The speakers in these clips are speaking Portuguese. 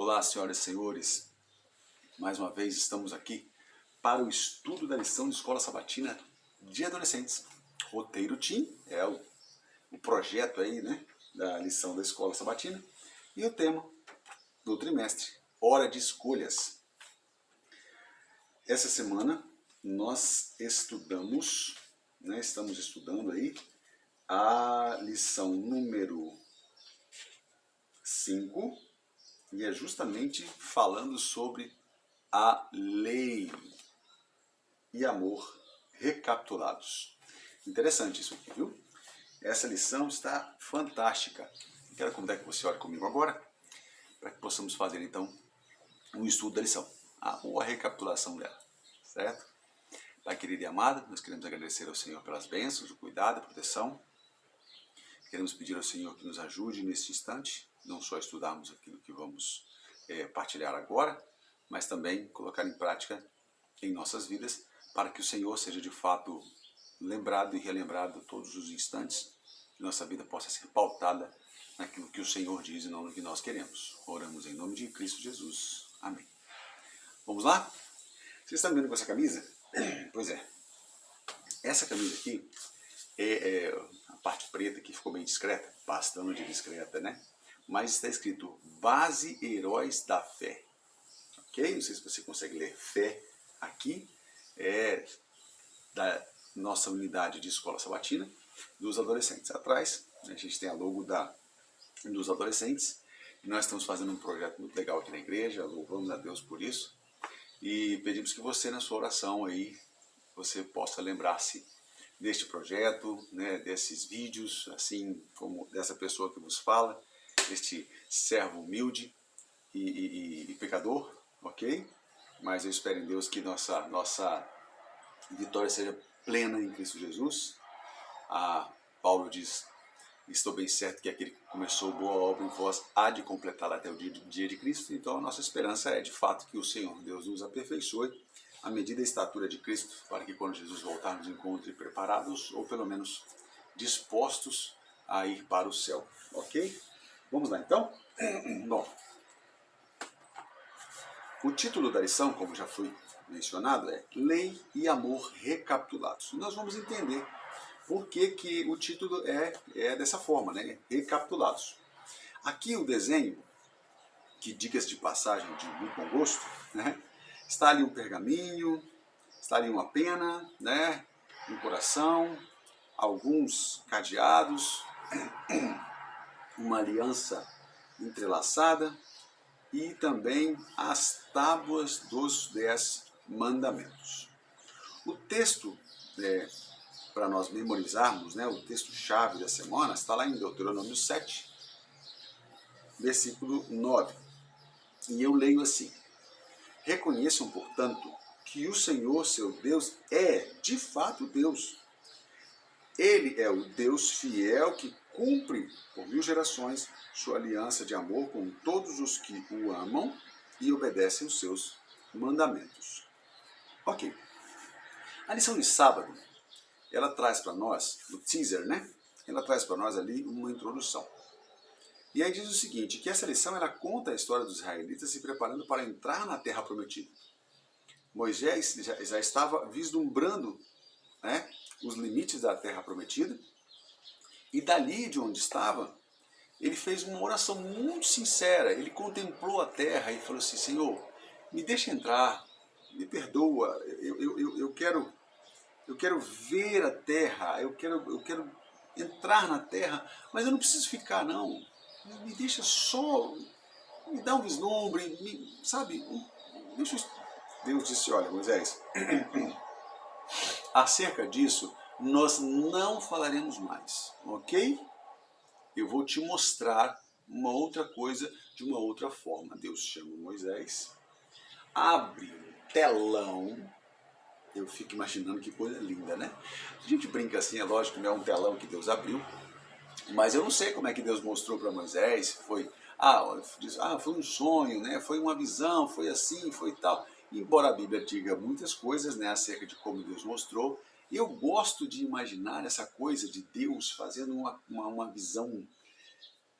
Olá, senhoras e senhores. Mais uma vez estamos aqui para o estudo da lição de Escola Sabatina de Adolescentes. Roteiro Team é o projeto aí, né, da lição da Escola Sabatina. E o tema do trimestre, Hora de Escolhas. Essa semana nós estamos estudando aí a lição número 5, e é justamente falando sobre a lei e amor recapitulados. Interessante isso aqui, viu? Essa lição está fantástica. Quero convidar que você ore comigo agora, para que possamos fazer então um estudo da lição, ou a recapitulação dela, certo? Pai querido e amado, nós queremos agradecer ao Senhor pelas bênçãos, o cuidado, a proteção. Queremos pedir ao Senhor que nos ajude neste instante, não só estudarmos aquilo que vamos partilhar agora, mas também colocar em prática em nossas vidas, para que o Senhor seja de fato lembrado e relembrado todos os instantes, que nossa vida possa ser pautada naquilo que o Senhor diz e não no que nós queremos. Oramos em nome de Cristo Jesus. Amém. Vamos lá? Vocês estão vendo com essa camisa? Pois é. Essa camisa aqui é a parte preta que ficou bem discreta, bastante discreta, né? Mas está escrito Base Heróis da Fé. Ok? Não sei se você consegue ler fé aqui. É da nossa unidade de escola sabatina dos adolescentes. Atrás a gente tem a logo dos adolescentes. E nós estamos fazendo um projeto muito legal aqui na igreja. Louvamos a Deus por isso. E pedimos que você, na sua oração aí, você possa lembrar-se deste projeto, né, desses vídeos, assim como dessa pessoa que vos fala, este servo humilde e pecador, ok? Mas eu espero em Deus que nossa vitória seja plena em Cristo Jesus. Paulo diz, estou bem certo que aquele que começou boa obra em vós há de completá-la até o dia de Cristo. Então a nossa esperança é de fato que o Senhor Deus nos aperfeiçoe à medida da estatura de Cristo, para que quando Jesus voltar nos encontre preparados, ou pelo menos dispostos a ir para o céu, ok? Vamos lá então? Bom, o título da lição, como já foi mencionado, é Lei e Amor Recapitulados. Nós vamos entender por que o título é dessa forma, né? Recapitulados. Aqui o desenho, que diga-se de passagem de muito bom gosto, né? Está ali um pergaminho, está ali uma pena, né? Um coração, alguns cadeados, uma aliança entrelaçada e também as tábuas dos 10 mandamentos. O texto, para nós memorizarmos, né, o texto-chave da semana, está lá em Deuteronômio 7, versículo 9. E eu leio assim: Reconheçam, portanto, que o Senhor, seu Deus, é de fato Deus. Ele é o Deus fiel que cumpre por 1000 gerações sua aliança de amor com todos os que o amam e obedecem os seus mandamentos. Ok. A lição de sábado, ela traz para nós, o teaser, né? Ela traz para nós ali uma introdução. E aí diz o seguinte, que essa lição ela conta a história dos israelitas se preparando para entrar na terra prometida. Moisés já estava vislumbrando, né, os limites da terra prometida, e dali de onde estava, ele fez uma oração muito sincera. Ele contemplou a terra e falou assim: Senhor, me deixa entrar, me perdoa, eu quero ver a terra, eu quero entrar na terra, mas eu não preciso ficar não, me deixa só, me dá um vislumbre, sabe, deixa eu... Deus disse: olha, Moisés, acerca disso nós não falaremos mais, ok? Eu vou te mostrar uma outra coisa de uma outra forma. Deus chama Moisés, abre um telão. Eu fico imaginando que coisa linda, né? A gente brinca assim, é lógico que não é um telão que Deus abriu, mas eu não sei como é que Deus mostrou para Moisés. Foi um sonho, né? Foi uma visão, foi assim, foi tal. Embora a Bíblia diga muitas coisas, né, acerca de como Deus mostrou, eu gosto de imaginar essa coisa de Deus fazendo uma visão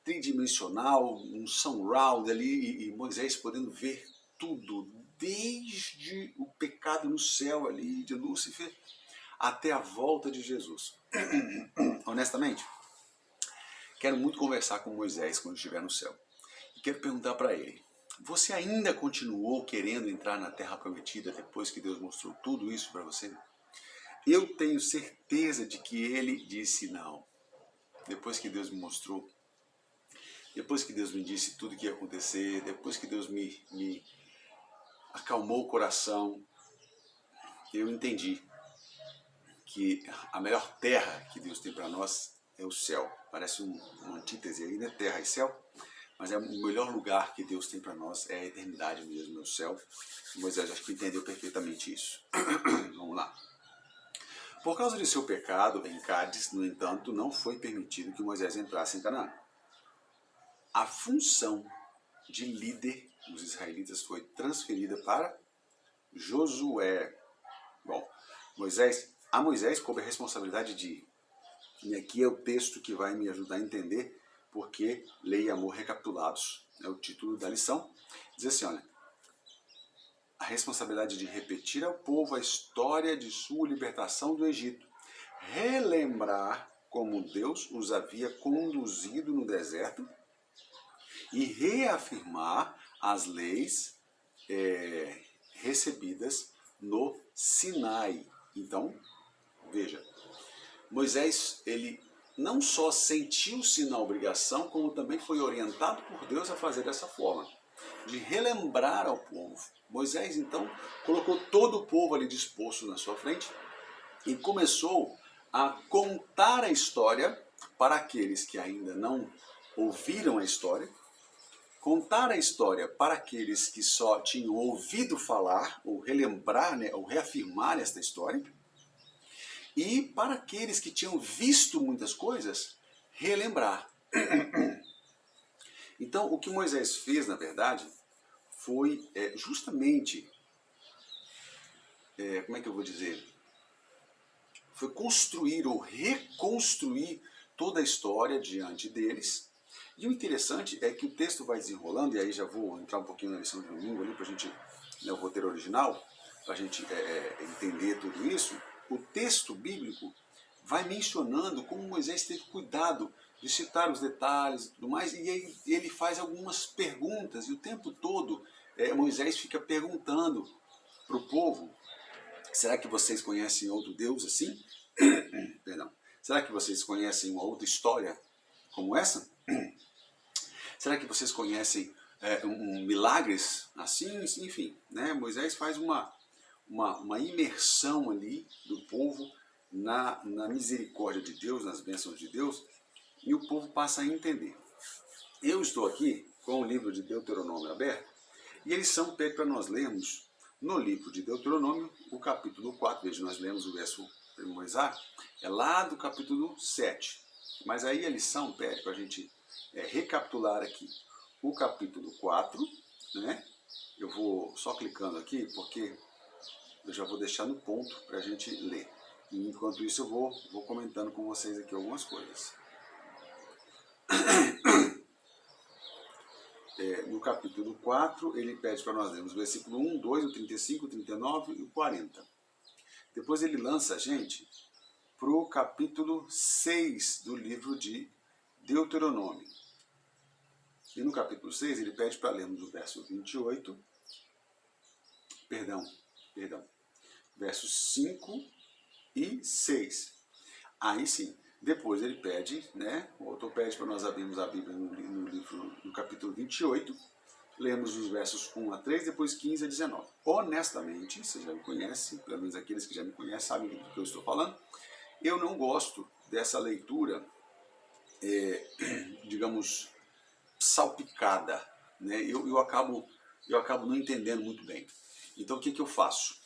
tridimensional, um surround ali, e Moisés podendo ver tudo, desde o pecado no céu ali de Lúcifer até a volta de Jesus. Honestamente, quero muito conversar com Moisés quando estiver no céu. E quero perguntar para ele, você ainda continuou querendo entrar na Terra Prometida depois que Deus mostrou tudo isso para você? Eu tenho certeza de que ele disse não. Depois que Deus me mostrou, depois que Deus me disse tudo o que ia acontecer, depois que Deus me acalmou o coração, eu entendi que a melhor terra que Deus tem para nós é o céu. Parece uma antítese aí, né? Terra e céu. Mas é o melhor lugar que Deus tem para nós é a eternidade mesmo, é o céu. Moisés acho que entendeu perfeitamente isso. Vamos lá. Por causa de seu pecado em Cádiz, no entanto, não foi permitido que Moisés entrasse em Canaã. A função de líder dos israelitas foi transferida para Josué. Bom, a Moisés coube a responsabilidade de, e aqui é o texto que vai me ajudar a entender porque lei e amor recapitulados, é o título da lição. Diz assim, olha, a responsabilidade de repetir ao povo a história de sua libertação do Egito, relembrar como Deus os havia conduzido no deserto e reafirmar as leis recebidas no Sinai. Então, veja, Moisés, ele não só sentiu-se na obrigação, como também foi orientado por Deus a fazer dessa forma, de relembrar ao povo. Moisés, então, colocou todo o povo ali disposto na sua frente e começou a contar a história para aqueles que ainda não ouviram a história, contar a história para aqueles que só tinham ouvido falar, ou relembrar, né, ou reafirmar esta história, e para aqueles que tinham visto muitas coisas, relembrar. Então, o que Moisés fez, na verdade, foi justamente, como é que eu vou dizer? Foi construir ou reconstruir toda a história diante deles. E o interessante é que o texto vai desenrolando, e aí já vou entrar um pouquinho na lição de domingo ali, para a gente, né, o roteiro original, para a gente entender tudo isso. O texto bíblico vai mencionando como Moisés teve cuidado de citar os detalhes e tudo mais, e aí ele faz algumas perguntas, e o tempo todo Moisés fica perguntando para o povo, será que vocês conhecem outro Deus assim? Perdão. Será que vocês conhecem uma outra história como essa? Será que vocês conhecem milagres assim? Enfim, né? Moisés faz uma imersão ali do povo na misericórdia de Deus, nas bênçãos de Deus, e o povo passa a entender. Eu estou aqui com o livro de Deuteronômio aberto, e a lição pede para nós lermos no livro de Deuteronômio, o capítulo 4, veja, nós lemos o verso memorizar, é lá do capítulo 7. Mas aí a lição pede para a gente recapitular aqui o capítulo 4, né? Eu vou só clicando aqui, porque eu já vou deixar no ponto para a gente ler. E enquanto isso eu vou comentando com vocês aqui algumas coisas. No capítulo 4, ele pede para nós lermos o versículo 1, 2, o 35, o 39 e o 40. Depois ele lança a gente para o capítulo 6 do livro de Deuteronômio. E no capítulo 6 ele pede para lermos o verso 28, versos 5 e 6. Aí sim, depois ele pede, né, o autor pede para nós abrirmos a Bíblia no livro, no capítulo 28, lemos os versos 1 a 3, depois 15 a 19. Honestamente, você já me conhece, pelo menos aqueles que já me conhecem sabem do que eu estou falando, eu não gosto dessa leitura, digamos, salpicada, né? Eu acabo não entendendo muito bem. Então o que eu faço?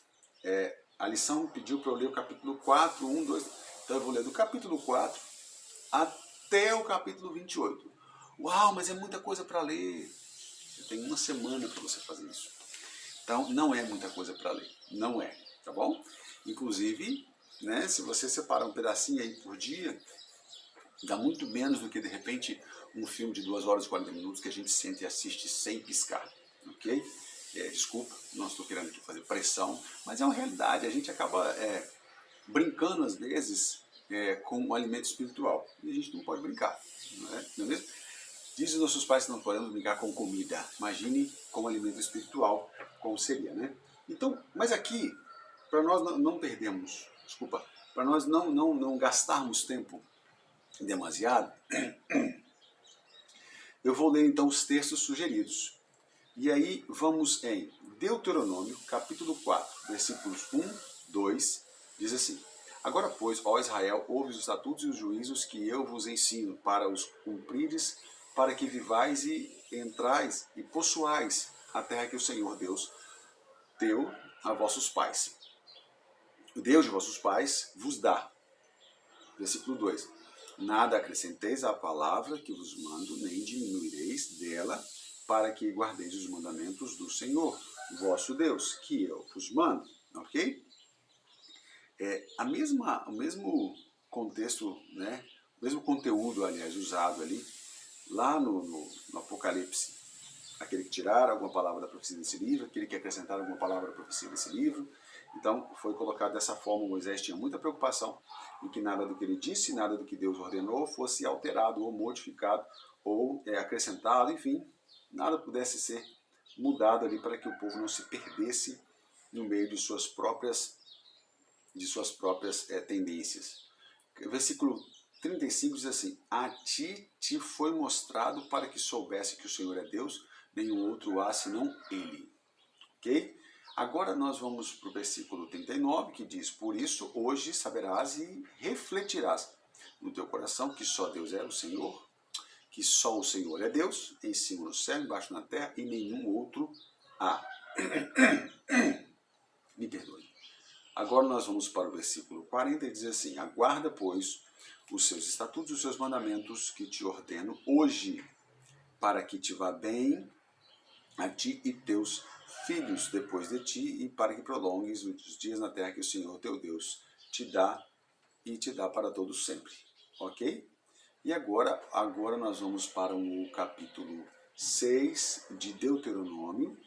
A lição pediu para eu ler o capítulo 4, 1, 2... Então eu vou ler do capítulo 4 até o capítulo 28. Uau, mas é muita coisa para ler. Você tem uma semana para você fazer isso. Então não é muita coisa para ler. Não é, tá bom? Inclusive, né, se você separar um pedacinho aí por dia, dá muito menos do que de repente um filme de 2 horas e 40 minutos que a gente sente e assiste sem piscar, ok? Desculpa, não estou querendo aqui fazer pressão, mas é uma realidade, a gente acaba brincando às vezes com o alimento espiritual, e a gente não pode brincar, não é mesmo? Dizem nossos pais que não podemos brincar com comida, imagine com alimento espiritual, como seria, né? Então, mas aqui, para nós não perdermos, para nós não gastarmos tempo demasiado, eu vou ler então os textos sugeridos. E aí vamos em Deuteronômio, capítulo 4, versículos 1, 2, diz assim: Agora, pois, ó Israel, ouve os estatutos e os juízos que eu vos ensino, para os cumprires, para que vivais e entrais e possuais a terra que o Senhor Deus deu a vossos pais. O Deus de vossos pais vos dá. Versículo 2: Nada acrescenteis à palavra que vos mando, nem diminuireis dela, para que guardeis os mandamentos do Senhor, vosso Deus, que eu vos mando. Ok? O mesmo contexto, né? O mesmo conteúdo, aliás, usado ali, lá no Apocalipse. Aquele que tirar alguma palavra da profecia desse livro, aquele que acrescentar alguma palavra da profecia desse livro. Então, foi colocado dessa forma. Moisés tinha muita preocupação em que nada do que ele disse, nada do que Deus ordenou fosse alterado ou modificado ou acrescentado, enfim, nada pudesse ser mudado ali para que o povo não se perdesse no meio de suas próprias tendências. O versículo 35 diz assim: A ti te foi mostrado para que soubesse que o Senhor é Deus, nenhum outro há senão Ele. Ok? Agora nós vamos para o versículo 39, que diz: Por isso hoje saberás e refletirás no teu coração que só Deus é o Senhor, que só o Senhor é Deus, em cima no céu, embaixo na terra, e nenhum outro há. Me perdoe. Agora nós vamos para o versículo 40 e diz assim: Aguarda, pois, os seus estatutos e os seus mandamentos que te ordeno hoje, para que te vá bem a ti e teus filhos depois de ti, e para que prolongues os dias na terra que o Senhor teu Deus te dá e te dá para todos sempre. Ok? E agora nós vamos para o capítulo 6 de Deuteronômio,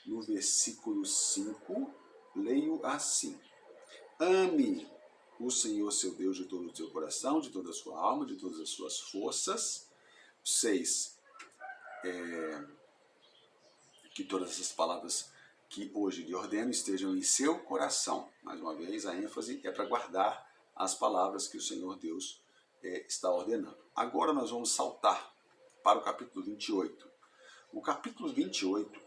no versículo 5, leio assim: Ame o Senhor seu Deus de todo o seu coração, de toda a sua alma, de todas as suas forças. 6. Que todas essas palavras que hoje lhe ordeno estejam em seu coração. Mais uma vez, a ênfase é para guardar as palavras que o Senhor Deus está ordenando. Agora nós vamos saltar para o capítulo 28. O capítulo 28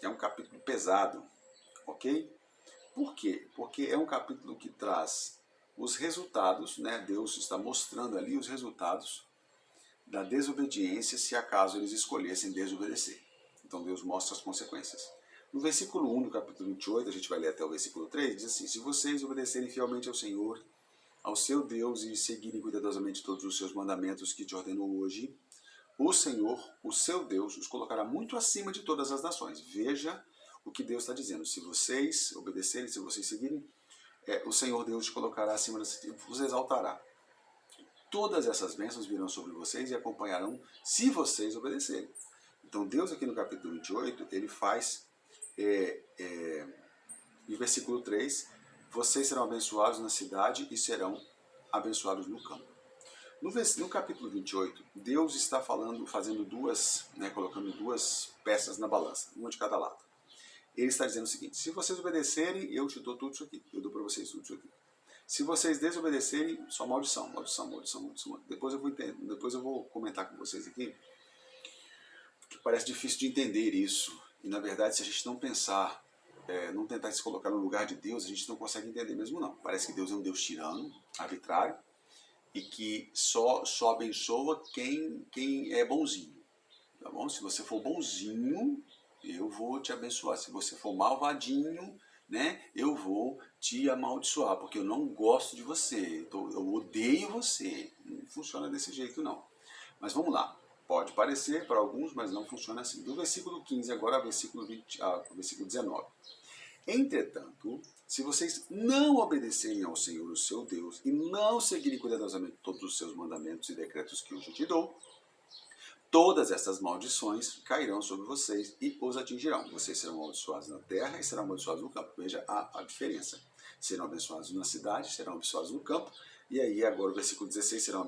é um capítulo pesado, ok? Por quê? Porque é um capítulo que traz os resultados, né? Deus está mostrando ali os resultados da desobediência se acaso eles escolhessem desobedecer. Então Deus mostra as consequências. No versículo 1 do capítulo 28, a gente vai ler até o versículo 3, diz assim: Se vocês obedecerem fielmente ao Senhor, ao seu Deus, e seguirem cuidadosamente todos os seus mandamentos que te ordeno hoje, o Senhor, o seu Deus, os colocará muito acima de todas as nações. Veja o que Deus está dizendo. Se vocês obedecerem, se vocês seguirem, o Senhor Deus te colocará acima, vos exaltará. Todas essas bênçãos virão sobre vocês e acompanharão se vocês obedecerem. Então Deus aqui no capítulo 28, ele faz, no versículo 3, vocês serão abençoados na cidade e serão abençoados no campo. No capítulo 28, Deus está fazendo colocando duas peças na balança, uma de cada lado. Ele está dizendo o seguinte: se vocês obedecerem, eu te dou tudo isso aqui, eu dou para vocês tudo isso aqui. Se vocês desobedecerem, só maldição, maldição, maldição, maldição. Depois eu vou comentar com vocês aqui, que parece difícil de entender isso. E na verdade, se a gente não pensar, não tentar se colocar no lugar de Deus, a gente não consegue entender mesmo não. Parece que Deus é um Deus tirano, arbitrário, e que só abençoa quem é bonzinho. Tá bom? Se você for bonzinho, eu vou te abençoar. Se você for malvadinho, né, eu vou te amaldiçoar, porque eu não gosto de você, eu odeio você. Não funciona desse jeito não. Mas vamos lá. Pode parecer para alguns, mas não funciona assim. Do versículo 15 agora ao versículo 19. Entretanto, se vocês não obedecerem ao Senhor, o seu Deus, e não seguirem cuidadosamente todos os seus mandamentos e decretos que hoje te dou, todas essas maldições cairão sobre vocês e os atingirão. Vocês serão amaldiçoados na terra e serão amaldiçoados no campo. Veja a diferença. Serão abençoados na cidade, serão abençoados no campo. E aí agora o versículo 16, serão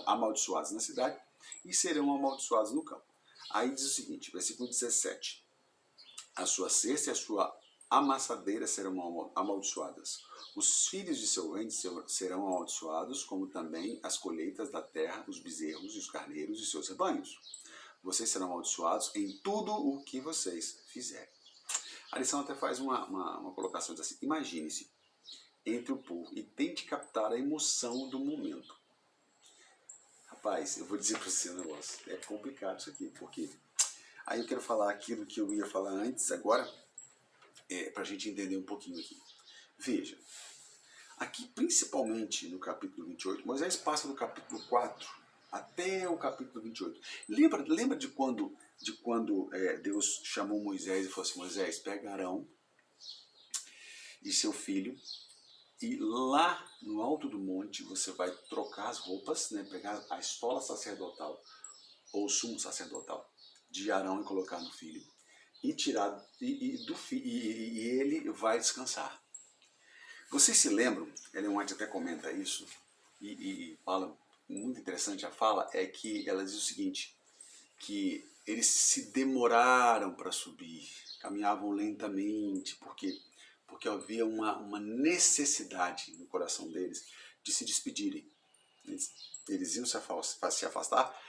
amaldiçoados na cidade e serão amaldiçoados no campo. Aí diz o seguinte, versículo 17. A sua cesta e a sua amassadeira serão amaldiçoadas. Os filhos de seu ventre serão amaldiçoados, como também as colheitas da terra, os bezerros e os carneiros e seus rebanhos. Vocês serão amaldiçoados em tudo o que vocês fizerem. A lição até faz uma colocação, diz assim, imagine-se entre o povo e tente captar a emoção do momento. Rapaz, eu vou dizer para você um negócio, é complicado isso aqui, porque aí eu quero falar aquilo que eu ia falar antes, agora, para a gente entender um pouquinho aqui. Veja, aqui principalmente no capítulo 28, Moisés passa do capítulo 4 até o capítulo 28. Lembra de quando Deus chamou Moisés e falou assim, Moisés, pega Arão e seu filho, e lá no alto do monte você vai trocar as roupas, né, pegar a estola sacerdotal, ou o sumo sacerdotal, de Arão e colocar no filho, e tirar e ele vai descansar. Vocês se lembram, Ellen White até comenta isso, e fala, muito interessante a fala, é que ela diz o seguinte, que eles se demoraram para subir, caminhavam lentamente, porque havia uma necessidade no coração deles de se despedirem. Eles iam se afastar,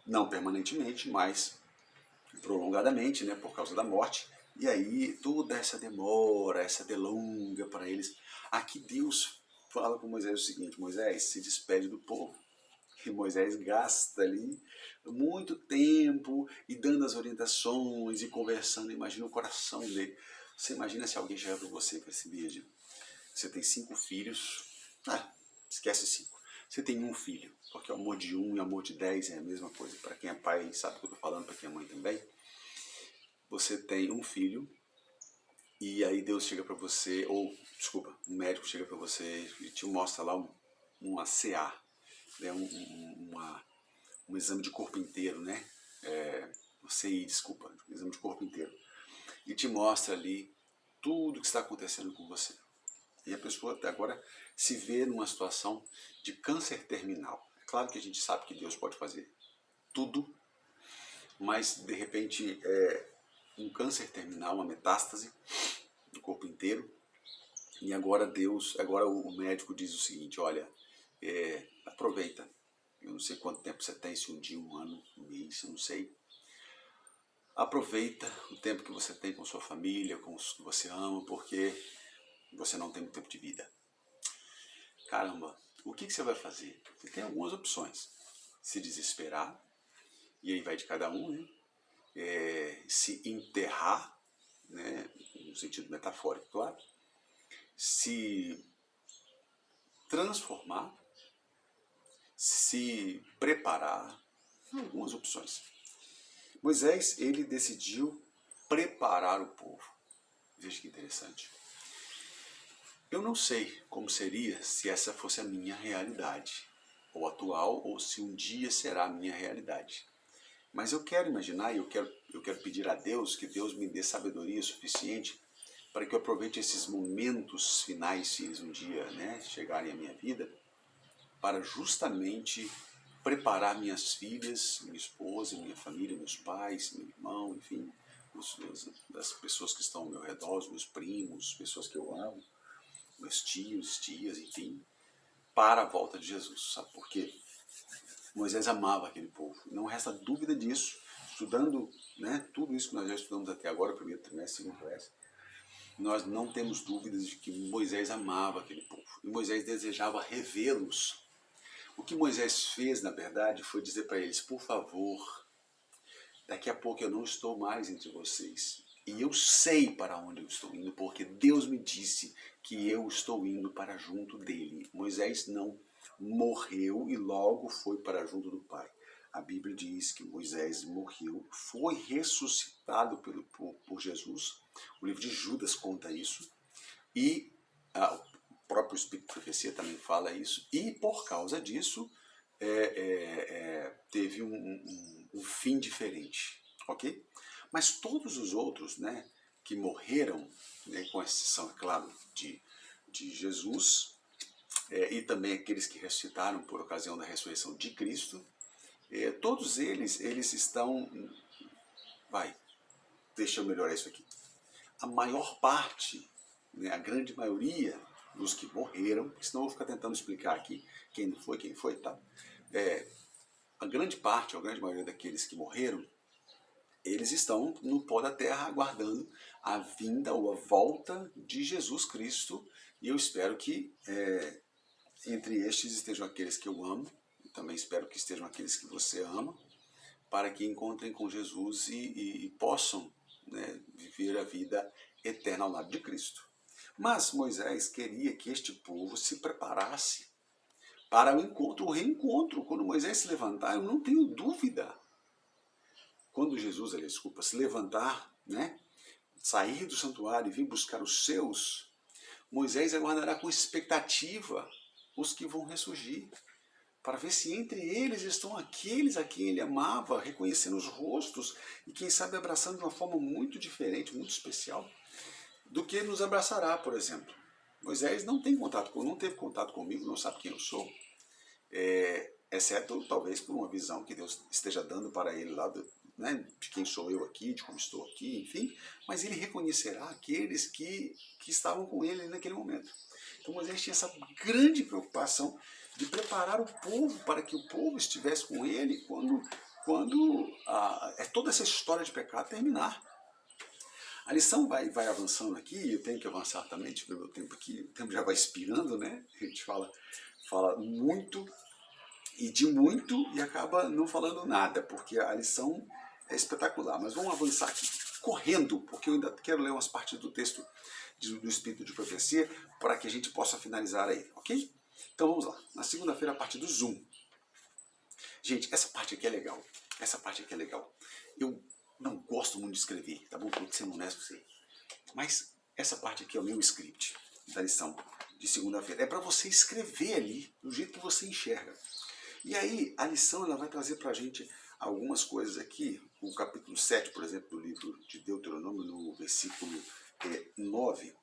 não permanentemente, mas prolongadamente, né, por causa da morte. E aí toda essa demora, essa delonga para eles. Aqui Deus fala com Moisés o seguinte, Moisés, se despede do povo. E Moisés gasta ali muito tempo e dando as orientações e conversando. Imagina o coração dele. Você imagina se alguém chega para você com esse vídeo. Você tem 5 filhos. Esquece 5. Você tem um filho, porque o amor de 1 e o amor de 10 é a mesma coisa. Para quem é pai sabe o que eu estou falando, para quem é mãe também. Você tem um filho e aí Deus chega para você, um médico chega para você e te mostra lá uma CA, né, um exame de corpo inteiro, né? CI, desculpa, um exame de corpo inteiro. E te mostra ali tudo que está acontecendo com você. E a pessoa agora se vê numa situação de câncer terminal. É claro que a gente sabe que Deus pode fazer tudo, mas de repente um câncer terminal, uma metástase do corpo inteiro. E agora o médico diz o seguinte, olha, aproveita. Eu não sei quanto tempo você tem, se um dia, um ano, um mês, eu não sei. Aproveita o tempo que você tem com sua família, com os que você ama, porque você não tem muito tempo de vida. Caramba, o que você vai fazer? Você tem algumas opções. Se desesperar, e aí vai de cada um, né? Se enterrar, né? No sentido metafórico, claro. Se transformar, se preparar, algumas opções. Moisés, ele decidiu preparar o povo. Veja que interessante. Eu não sei como seria se essa fosse a minha realidade, ou atual, ou se um dia será a minha realidade. Mas eu quero imaginar, e eu quero pedir a Deus que Deus me dê sabedoria suficiente para que eu aproveite esses momentos finais, se eles um dia, né, chegarem à minha vida, para justamente preparar minhas filhas, minha esposa, minha família, meus pais, meu irmão, enfim, as pessoas que estão ao meu redor, os meus primos, pessoas que eu amo, meus tios, tias, enfim, para a volta de Jesus. Sabe por quê? Moisés amava aquele povo. Não resta dúvida disso. Estudando, né, tudo isso que nós já estudamos até agora, primeiro trimestre, segundo trimestre, nós não temos dúvidas de que Moisés amava aquele povo. E Moisés desejava revê-los. O que Moisés fez, na verdade, foi dizer para eles, por favor, daqui a pouco eu não estou mais entre vocês. E eu sei para onde eu estou indo, porque Deus me disse que eu estou indo para junto dele. Moisés não morreu e logo foi para junto do Pai. A Bíblia diz que Moisés morreu, foi ressuscitado por Jesus. O livro de Judas conta isso. E o próprio Espírito de Profecia também fala isso. E por causa disso, teve um fim diferente, ok? Mas todos os outros, né, que morreram, né, com exceção, é claro, de Jesus, e também aqueles que ressuscitaram por ocasião da ressurreição de Cristo, todos eles estão... deixa eu melhorar isso aqui. A maior parte, né, a grande maioria dos que morreram, porque senão eu vou ficar tentando explicar aqui quem não foi, quem foi, tá? A grande parte, a grande maioria daqueles que morreram, eles estão no pó da terra aguardando a vinda ou a volta de Jesus Cristo, e eu espero que entre estes estejam aqueles que eu amo, e também espero que estejam aqueles que você ama, para que encontrem com Jesus e possam, né, viver a vida eterna ao lado de Cristo. Mas Moisés queria que este povo se preparasse para o encontro, o reencontro. Quando Moisés se levantar, eu não tenho dúvida. Quando Jesus, desculpa, se levantar, né, sair do santuário e vir buscar os seus, Moisés aguardará com expectativa os que vão ressurgir, para ver se entre eles estão aqueles a quem ele amava, reconhecendo os rostos e quem sabe abraçando de uma forma muito diferente, muito especial, do que nos abraçará, por exemplo. Moisés não teve contato comigo, não sabe quem eu sou, exceto talvez por uma visão que Deus esteja dando para ele lá, né, de quem sou eu aqui, de como estou aqui, enfim, mas ele reconhecerá aqueles que estavam com ele naquele momento. Então Moisés tinha essa grande preocupação de preparar o povo para que o povo estivesse com ele quando toda essa história de pecado terminar. A lição vai avançando aqui, eu tenho que avançar também, deixa eu ver meu tempo aqui, o tempo já vai expirando, né? A gente fala muito e acaba não falando nada, porque a lição é espetacular. Mas vamos avançar aqui, correndo, porque eu ainda quero ler umas partes do texto do Espírito de Profecia para que a gente possa finalizar aí, ok? Então vamos lá, na segunda-feira a parte do Zoom. Gente, essa parte aqui é legal, Eu não gosto muito de escrever, tá bom? Estou sendo honesto com você. Mas essa parte aqui é o meu script da lição de segunda-feira. É para você escrever ali do jeito que você enxerga. E aí, a lição ela vai trazer para a gente algumas coisas aqui. O capítulo 7, por exemplo, do livro de Deuteronômio, no versículo 9,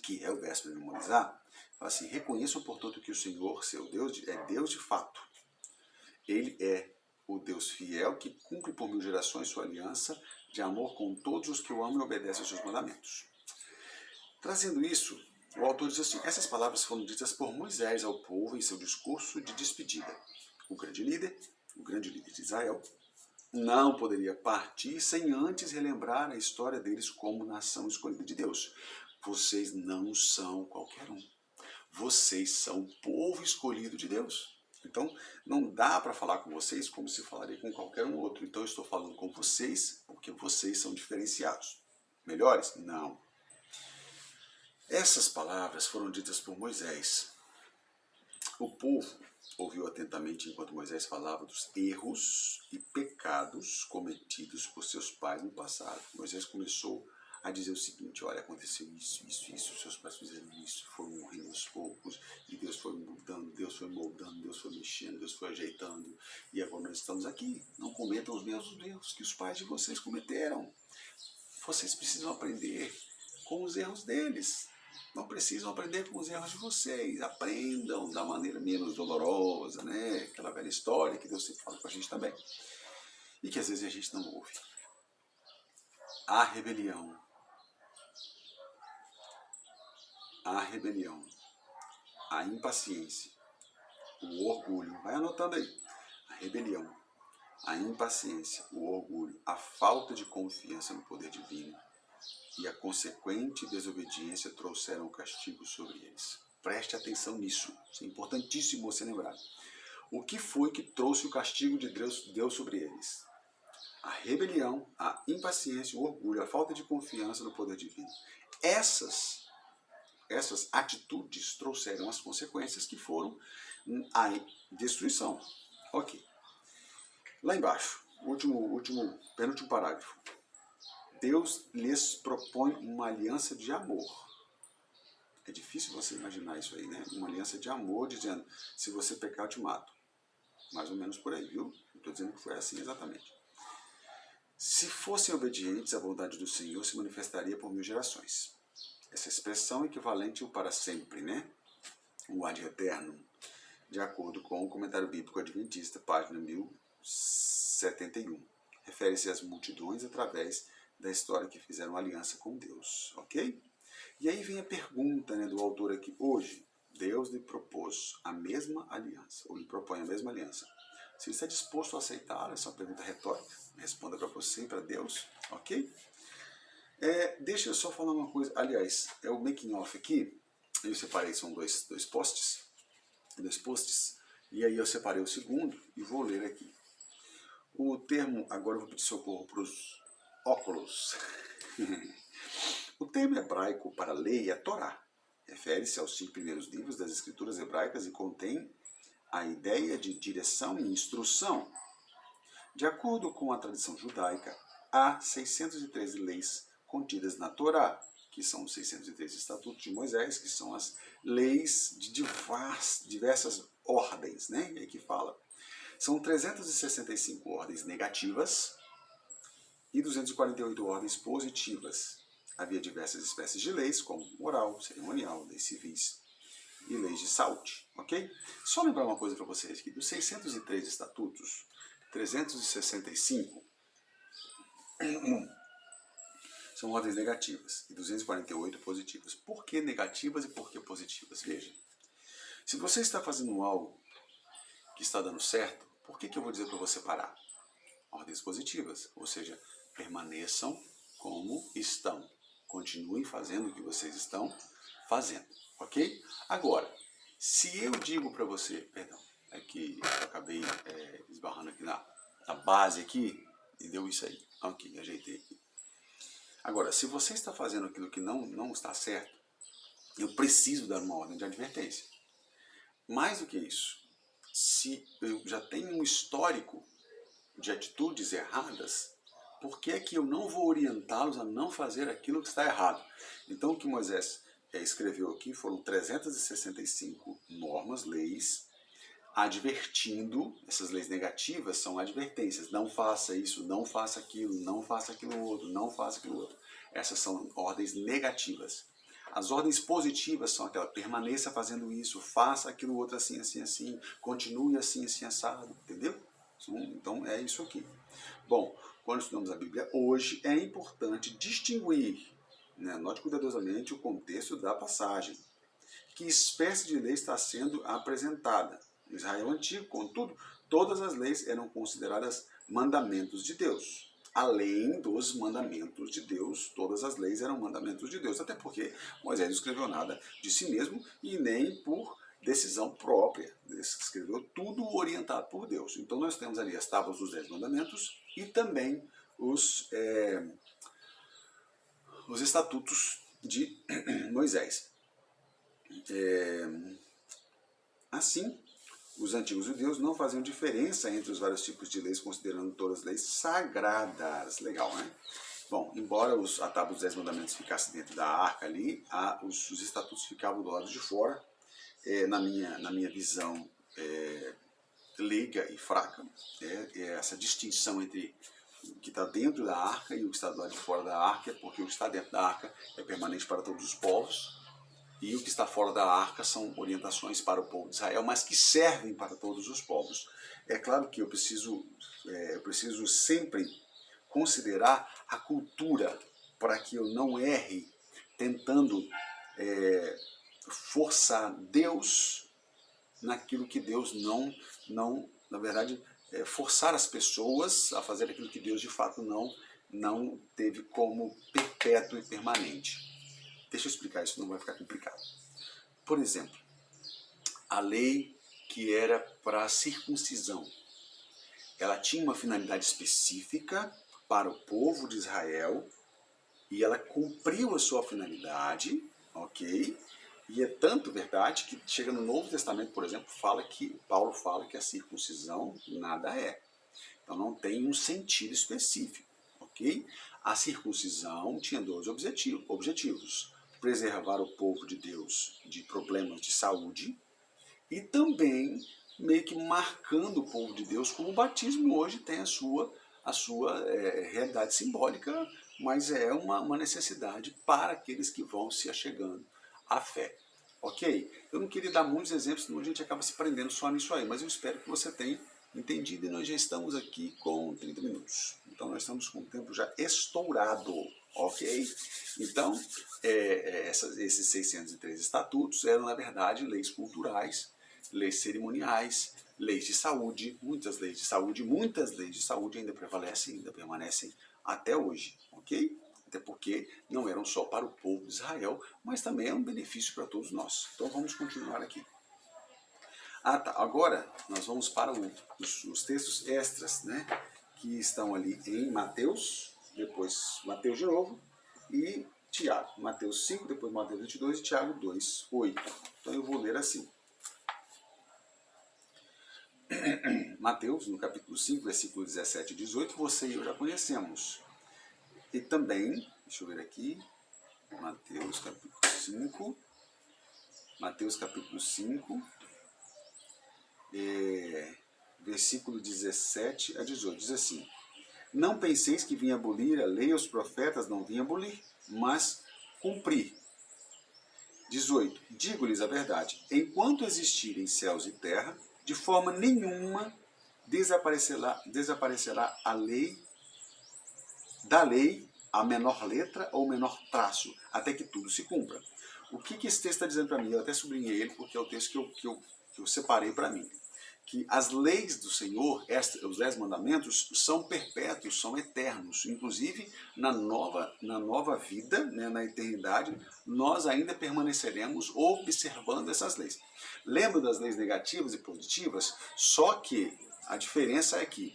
que é o verso para memorizar, fala assim: reconheçam, portanto, que o Senhor, seu Deus, é Deus de fato. Ele é o Deus fiel que cumpre por 1000 gerações sua aliança de amor com todos os que o amam e obedecem aos seus mandamentos. Trazendo isso, o autor diz assim: essas palavras foram ditas por Moisés ao povo em seu discurso de despedida. O grande líder de Israel, não poderia partir sem antes relembrar a história deles como nação escolhida de Deus. Vocês não são qualquer um. Vocês são o povo escolhido de Deus. Então, não dá para falar com vocês como se falaria com qualquer um outro. Então, eu estou falando com vocês porque vocês são diferenciados. Melhores? Não. Essas palavras foram ditas por Moisés. O povo ouviu atentamente enquanto Moisés falava dos erros e pecados cometidos por seus pais no passado. Moisés começou a dizer o seguinte: olha, aconteceu isso, seus pais fizeram isso, foram morrendo aos poucos, e Deus foi mudando, Deus foi moldando, Deus foi mexendo, Deus foi ajeitando, e agora nós estamos aqui. Não cometam os mesmos erros que os pais de vocês cometeram. Vocês precisam aprender com os erros deles. Não precisam aprender com os erros de vocês. Aprendam da maneira menos dolorosa, né? Aquela velha história que Deus sempre fala com a gente também. E que às vezes a gente não ouve. A rebelião, a impaciência, o orgulho. Vai anotando aí. A rebelião, a impaciência, o orgulho, a falta de confiança no poder divino e a consequente desobediência trouxeram o castigo sobre eles. Preste atenção nisso. Isso é importantíssimo você lembrar. O que foi que trouxe o castigo de Deus sobre eles? A rebelião, a impaciência, o orgulho, a falta de confiança no poder divino. Essas atitudes trouxeram as consequências que foram a destruição. Ok. Lá embaixo, penúltimo parágrafo. Deus lhes propõe uma aliança de amor. É difícil você imaginar isso aí, né? Uma aliança de amor dizendo, se você pecar eu te mato. Mais ou menos por aí, viu? Não estou dizendo que foi assim exatamente. Se fossem obedientes à vontade do Senhor, se manifestaria por 1000 gerações. Essa expressão é equivalente ao para sempre, né? O ad eterno, de acordo com o Comentário Bíblico Adventista, página 1071. Refere-se às multidões através da história que fizeram aliança com Deus, ok? E aí vem a pergunta, né, do autor aqui. Hoje, Deus lhe propôs a mesma aliança, ou lhe propõe a mesma aliança. Se ele está disposto a aceitar, essa é uma pergunta retórica, responda para você e para Deus, ok? Deixa eu só falar uma coisa, aliás, é o making off aqui, eu separei, são dois posts, e aí eu separei o segundo e vou ler aqui. O termo, agora eu vou pedir socorro para os óculos. O termo hebraico para lei é Torá. Refere-se aos 5 primeiros livros das escrituras hebraicas e contém a ideia de direção e instrução. De acordo com a tradição judaica, há 613 leis contidas na Torá, que são os 613 estatutos de Moisés, que são as leis de diversas ordens, né? E aqui fala. São 365 ordens negativas e 248 ordens positivas. Havia diversas espécies de leis, como moral, cerimonial, leis civis e leis de saúde, ok? Só lembrar uma coisa para vocês aqui, dos 603 estatutos, 365 são ordens negativas e 248 positivas. Por que negativas e por que positivas? Veja, se você está fazendo algo que está dando certo, por que eu vou dizer para você parar? Ordens positivas, ou seja, permaneçam como estão. Continuem fazendo o que vocês estão fazendo, ok? Agora, se eu digo para você, perdão, é que eu acabei esbarrando aqui na base aqui e deu isso aí. Ok, ajeitei aqui. Agora, se você está fazendo aquilo que não está certo, eu preciso dar uma ordem de advertência. Mais do que isso, se eu já tenho um histórico de atitudes erradas, por que é que eu não vou orientá-los a não fazer aquilo que está errado? Então, o que Moisés escreveu aqui foram 365 normas, leis, advertindo, essas leis negativas são advertências, não faça isso, não faça aquilo, não faça aquilo outro, não faça aquilo outro. Essas são ordens negativas. As ordens positivas são aquela, permaneça fazendo isso, faça aquilo outro assim, assim, assim, continue assim, assim, assado, entendeu? Então é isso aqui. Bom, quando estudamos a Bíblia hoje, é importante distinguir, né, note cuidadosamente o contexto da passagem. Que espécie de lei está sendo apresentada? No Israel antigo, contudo, todas as leis eram consideradas mandamentos de Deus. Além dos mandamentos de Deus, todas as leis eram mandamentos de Deus. Até porque Moisés não escreveu nada de si mesmo e nem por decisão própria. Ele escreveu tudo orientado por Deus. Então nós temos ali as tábuas dos 10 mandamentos e também os estatutos de Moisés. Assim, os antigos judeus não faziam diferença entre os vários tipos de leis, considerando todas as leis sagradas. Legal, né? Bom, embora a tábua dos 10 mandamentos ficasse dentro da arca ali, os estatutos ficavam do lado de fora. Na minha visão leiga e fraca, essa distinção entre o que está dentro da arca e o que está do lado de fora da arca, porque o que está dentro da arca é permanente para todos os povos, e o que está fora da arca são orientações para o povo de Israel, mas que servem para todos os povos. É claro que eu preciso sempre considerar a cultura para que eu não erre tentando forçar Deus naquilo que Deus não na verdade, forçar as pessoas a fazer aquilo que Deus de fato não teve como perpétuo e permanente. Deixa eu explicar isso, não vai ficar complicado. Por exemplo, a lei que era para a circuncisão, ela tinha uma finalidade específica para o povo de Israel e ela cumpriu a sua finalidade, ok? E é tanto verdade que chega no Novo Testamento, por exemplo, Paulo fala que a circuncisão nada é. Então não tem um sentido específico, ok? A circuncisão tinha dois objetivos. preservar o povo de Deus de problemas de saúde e também meio que marcando o povo de Deus como o batismo hoje tem a sua realidade simbólica, mas é uma necessidade para aqueles que vão se achegando à fé. Ok? Eu não queria dar muitos exemplos, senão a gente acaba se prendendo só nisso aí, mas eu espero que você tenha entendido e nós já estamos aqui com 30 minutos. Então nós estamos com o tempo já estourado, ok? Então, esses 603 estatutos eram, na verdade, leis culturais, leis cerimoniais, leis de saúde, muitas leis de saúde ainda prevalecem, ainda permanecem até hoje, ok? Até porque não eram só para o povo de Israel, mas também é um benefício para todos nós. Então vamos continuar aqui. Agora nós vamos para os textos extras, né? Que estão ali em Mateus, depois Mateus de novo, e Tiago. Mateus 5, depois Mateus 22 e Tiago 2, 8. Então eu vou ler assim. Mateus, no capítulo 5, versículos 17 e 18, você e eu já conhecemos. E também, deixa eu ver aqui, Mateus capítulo 5, versículo 17 a 18, diz assim: Não penseis que vim abolir a lei e os profetas, não vim abolir, mas cumprir. 18. Digo-lhes a verdade, enquanto existirem céus e terra, de forma nenhuma desaparecerá a lei, da lei a menor letra ou menor traço, até que tudo se cumpra. O que esse texto está dizendo para mim? Eu até sublinhei ele porque é o texto que eu separei para mim. Que as leis do Senhor, os 10 mandamentos, são perpétuos, são eternos. Inclusive, na nova vida, né, na eternidade, nós ainda permaneceremos observando essas leis. Lembra das leis negativas e positivas? Só que a diferença é que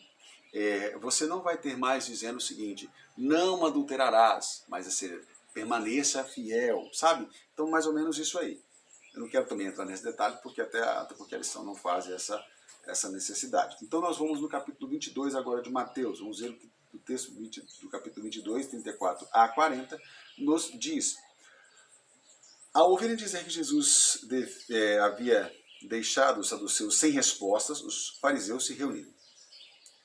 você não vai ter mais dizendo o seguinte: não adulterarás, mas permaneça fiel, sabe? Então, mais ou menos isso aí. Eu não quero também entrar nesse detalhe, porque até porque a lição não faz essa necessidade. Então, nós vamos no capítulo 22 agora de Mateus. Vamos ver o texto do capítulo 22, 34 a 40, nos diz: Ao ouvirem dizer que Jesus havia deixado os saduceus sem respostas, os fariseus se reuniram.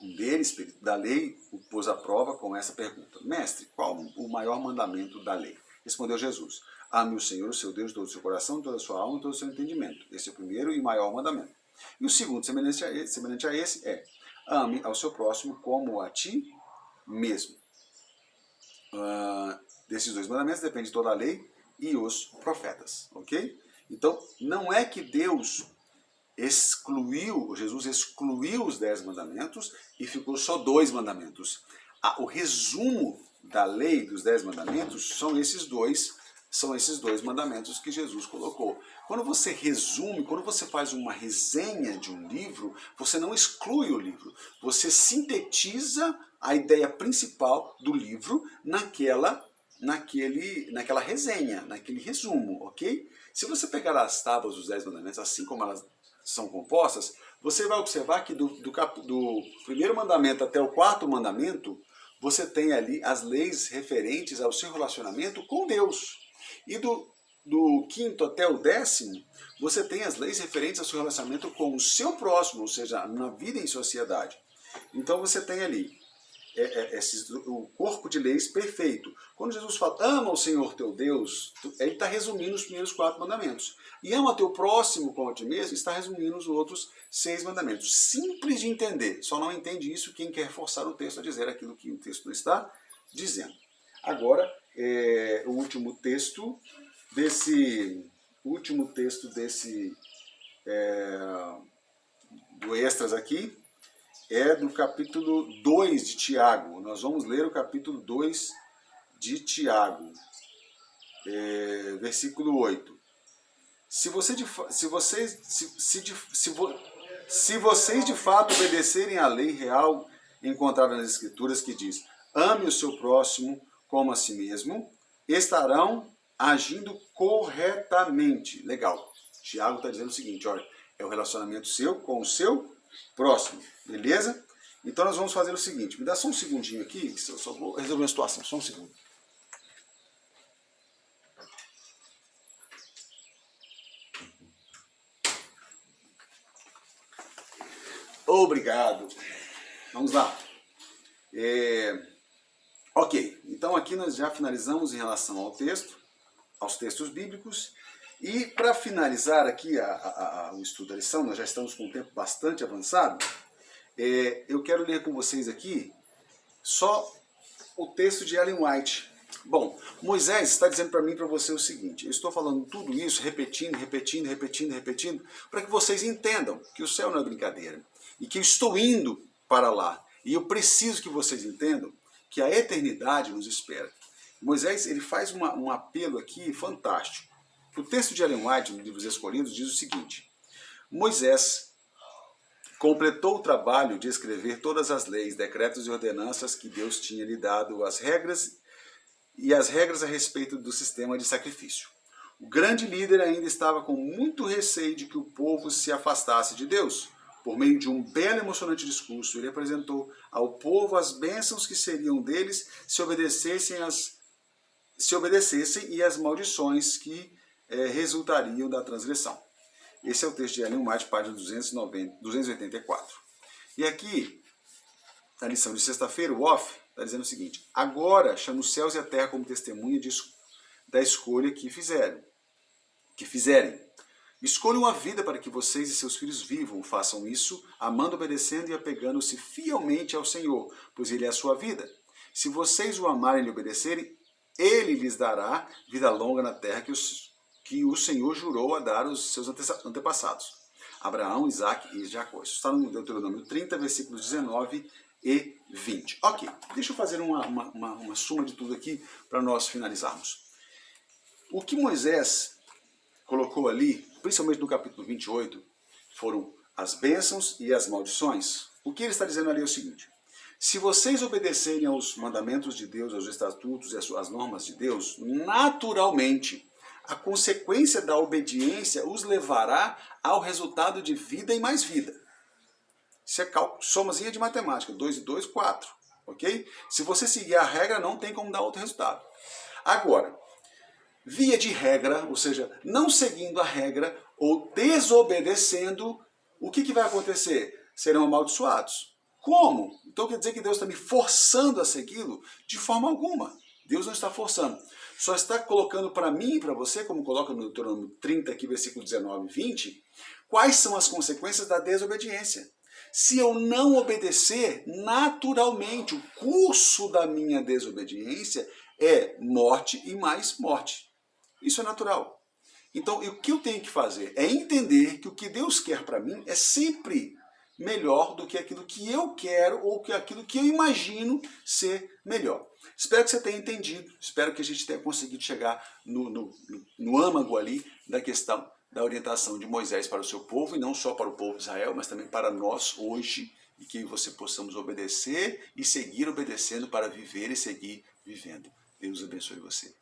Um deles, perito da lei, o pôs à prova com essa pergunta: Mestre, qual o maior mandamento da lei? Respondeu Jesus: Ame o Senhor, o seu Deus, de todo o seu coração, de toda a sua alma e todo o seu entendimento. Esse é o primeiro e maior mandamento. E o segundo, semelhante a esse, é: ame ao seu próximo como a ti mesmo. Desses dois mandamentos depende toda a lei e os profetas, ok? Então, não é que Jesus excluiu os 10 mandamentos e ficou só 2 mandamentos. O resumo da lei dos 10 mandamentos são esses dois mandamentos que Jesus colocou. Quando você resume, quando você faz uma resenha de um livro, você não exclui o livro, você sintetiza a ideia principal do livro naquela resenha, naquele resumo, ok? Se você pegar as tábuas dos 10 mandamentos, assim como elas são compostas, você vai observar que do primeiro mandamento até o 4º mandamento, você tem ali as leis referentes ao seu relacionamento com Deus. E do 5º até o 10º, você tem as leis referentes ao seu relacionamento com o seu próximo, ou seja, na vida em sociedade. Então você tem ali o corpo de leis perfeito. Quando Jesus fala, ama o Senhor teu Deus, ele está resumindo os primeiros 4 mandamentos. E ama teu próximo como a ti mesmo, está resumindo os outros 6 mandamentos. Simples de entender, só não entende isso quem quer forçar o texto a dizer aquilo que o texto não está dizendo. Agora, o último texto do extras aqui, é do capítulo 2 de Tiago. Nós vamos ler o capítulo 2 de Tiago, versículo 8. Se vocês de fato obedecerem à lei real encontrada nas Escrituras, que diz: ame o seu próximo como a si mesmo, estarão agindo corretamente. Legal. Tiago está dizendo o seguinte: olha, é o relacionamento seu com o seu próximo, beleza? Então nós vamos fazer o seguinte, me dá só um segundinho aqui, que eu só vou resolver uma situação, só um segundo. Obrigado. Vamos lá. Ok, então aqui nós já finalizamos em relação ao texto, aos textos bíblicos. E para finalizar aqui o estudo da lição, nós já estamos com um tempo bastante avançado, eu quero ler com vocês aqui só o texto de Ellen White. Bom, Moisés está dizendo para mim e para você o seguinte: eu estou falando tudo isso, repetindo, para que vocês entendam que o céu não é brincadeira e que eu estou indo para lá. E eu preciso que vocês entendam que a eternidade nos espera. Moisés ele faz um apelo aqui fantástico. O texto de Ellen White, no livro dos Escolhidos, diz o seguinte: Moisés completou o trabalho de escrever todas as leis, decretos e ordenanças que Deus tinha lhe dado, as regras a respeito do sistema de sacrifício. O grande líder ainda estava com muito receio de que o povo se afastasse de Deus. Por meio de um belo e emocionante discurso, ele apresentou ao povo as bênçãos que seriam deles se obedecessem e as maldições que resultariam da transgressão. Esse é o texto de Ellen White, página 284. E aqui, na lição de sexta-feira, o Off está dizendo o seguinte: agora chama os céus e a terra como testemunha da escolha que fizerem. Escolham a vida para que vocês e seus filhos vivam. Façam isso, amando, obedecendo e apegando-se fielmente ao Senhor, pois Ele é a sua vida. Se vocês o amarem e lhe obedecerem, Ele lhes dará vida longa na terra que o Senhor jurou a dar aos seus antepassados, Abraão, Isaac e Jacó. Isso está no Deuteronômio 30, versículos 19 e 20. Ok, deixa eu fazer uma suma de tudo aqui para nós finalizarmos. O que Moisés colocou ali, principalmente no capítulo 28, foram as bênçãos e as maldições. O que ele está dizendo ali é o seguinte: se vocês obedecerem aos mandamentos de Deus, aos estatutos e às normas de Deus, naturalmente, a consequência da obediência os levará ao resultado de vida e mais vida. Isso é somazinha de matemática, 2 e 2, 4, ok? Se você seguir a regra, não tem como dar outro resultado. Agora, via de regra, ou seja, não seguindo a regra ou desobedecendo, o que vai acontecer? Serão amaldiçoados. Como? Então quer dizer que Deus está me forçando a segui-lo? De forma alguma. Deus não está forçando. Só está colocando para mim e para você, como coloca no Deuteronômio 30, aqui, versículo 19 e 20, quais são as consequências da desobediência. Se eu não obedecer, naturalmente, o curso da minha desobediência é morte e mais morte. Isso é natural. Então, o que eu tenho que fazer é entender que o que Deus quer para mim é sempre melhor do que aquilo que eu quero ou que aquilo que eu imagino ser melhor. Espero que você tenha entendido, espero que a gente tenha conseguido chegar no âmago ali da questão da orientação de Moisés para o seu povo, e não só para o povo de Israel, mas também para nós hoje, e que você possamos obedecer e seguir obedecendo para viver e seguir vivendo. Deus abençoe você.